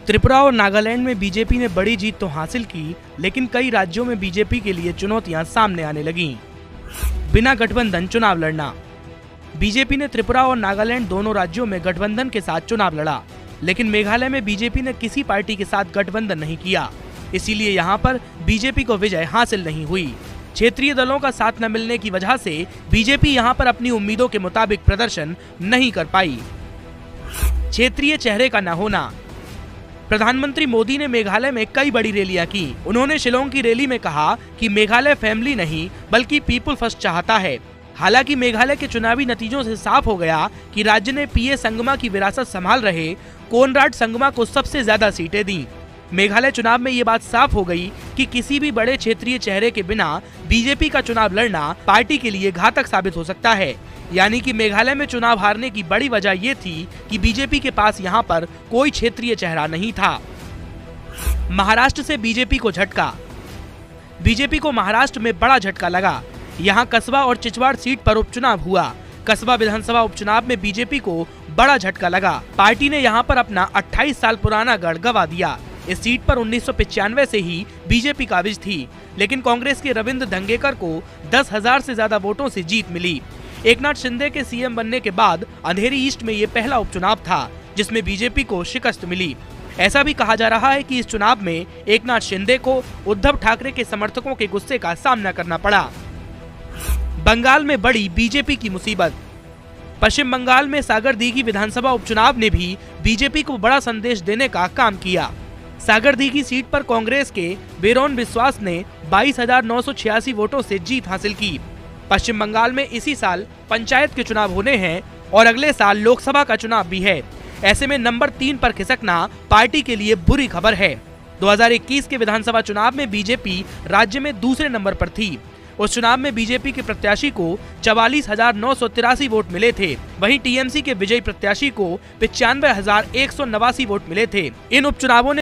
त्रिपुरा और नागालैंड में बीजेपी ने बड़ी जीत तो हासिल की, लेकिन कई राज्यों में बीजेपी के लिए चुनौतियां सामने आने लगीं। बिना गठबंधन चुनाव लड़ना। बीजेपी ने त्रिपुरा और नागालैंड दोनों राज्यों में गठबंधन के साथ चुनाव लड़ा, लेकिन मेघालय में बीजेपी ने किसी पार्टी के साथ गठबंधन नहीं किया, इसीलिए यहां पर बीजेपी को विजय हासिल नहीं हुई। क्षेत्रीय दलों का साथ न मिलने की वजह से बीजेपी यहां पर अपनी उम्मीदों के मुताबिक प्रदर्शन नहीं कर पाई। क्षेत्रीय चेहरे का न होना। प्रधानमंत्री मोदी ने मेघालय में कई बड़ी रैलियां की। उन्होंने शिलोंग की रैली में कहा कि मेघालय फैमिली नहीं बल्कि पीपुल फर्स्ट चाहता है। हालांकि मेघालय के चुनावी नतीजों से साफ हो गया कि राज्य ने पीए संगमा की विरासत संभाल रहे कोनराड संगमा को सबसे ज्यादा सीटें दी। मेघालय चुनाव में ये बात साफ हो गई कि किसी भी बड़े क्षेत्रीय चेहरे के बिना बीजेपी का चुनाव लड़ना पार्टी के लिए घातक साबित हो सकता है। यानी कि मेघालय में चुनाव हारने की बड़ी वजह ये थी कि बीजेपी के पास यहाँ पर कोई क्षेत्रीय चेहरा नहीं था। महाराष्ट्र से बीजेपी को झटका। बीजेपी को महाराष्ट्र में बड़ा झटका लगा। यहाँ कस्बा और चिचवाड़ सीट पर उपचुनाव हुआ। कस्बा विधानसभा उपचुनाव में बीजेपी को बड़ा झटका लगा। पार्टी ने यहाँ पर अपना 28 साल पुराना गढ़ गंवा दिया। इस सीट पर 1995 से ही बीजेपी काबिज थी, लेकिन कांग्रेस के रविंद्र धंगेकर को 10,000 से ज्यादा वोटों से जीत मिली। एकनाथ शिंदे के सीएम बनने के बाद अंधेरी ईस्ट में ये पहला उपचुनाव था जिसमें बीजेपी को शिकस्त मिली। ऐसा भी कहा जा रहा है कि इस चुनाव में एकनाथ शिंदे को उद्धव ठाकरे के समर्थकों के गुस्से का सामना करना पड़ा। बंगाल में बड़ी बीजेपी की मुसीबत। पश्चिम बंगाल में सागरदीघी विधानसभा उपचुनाव ने भी बीजेपी को बड़ा संदेश देने का काम किया। सागरदीघी सीट पर कांग्रेस के बेरोन बिस्वास ने 22,986 वोटों से जीत हासिल की। पश्चिम बंगाल में इसी साल पंचायत के चुनाव होने हैं और अगले साल लोकसभा का चुनाव भी है। ऐसे में नंबर 3 पर खिसकना पार्टी के लिए बुरी खबर है। 2021 के विधानसभा चुनाव में बीजेपी राज्य में दूसरे नंबर पर थी। उस चुनाव में बीजेपी के प्रत्याशी को 44,983 वोट मिले थे। वहीं टीएमसी के विजयी प्रत्याशी को 95,189 वोट मिले थे। इन उपचुनावों ने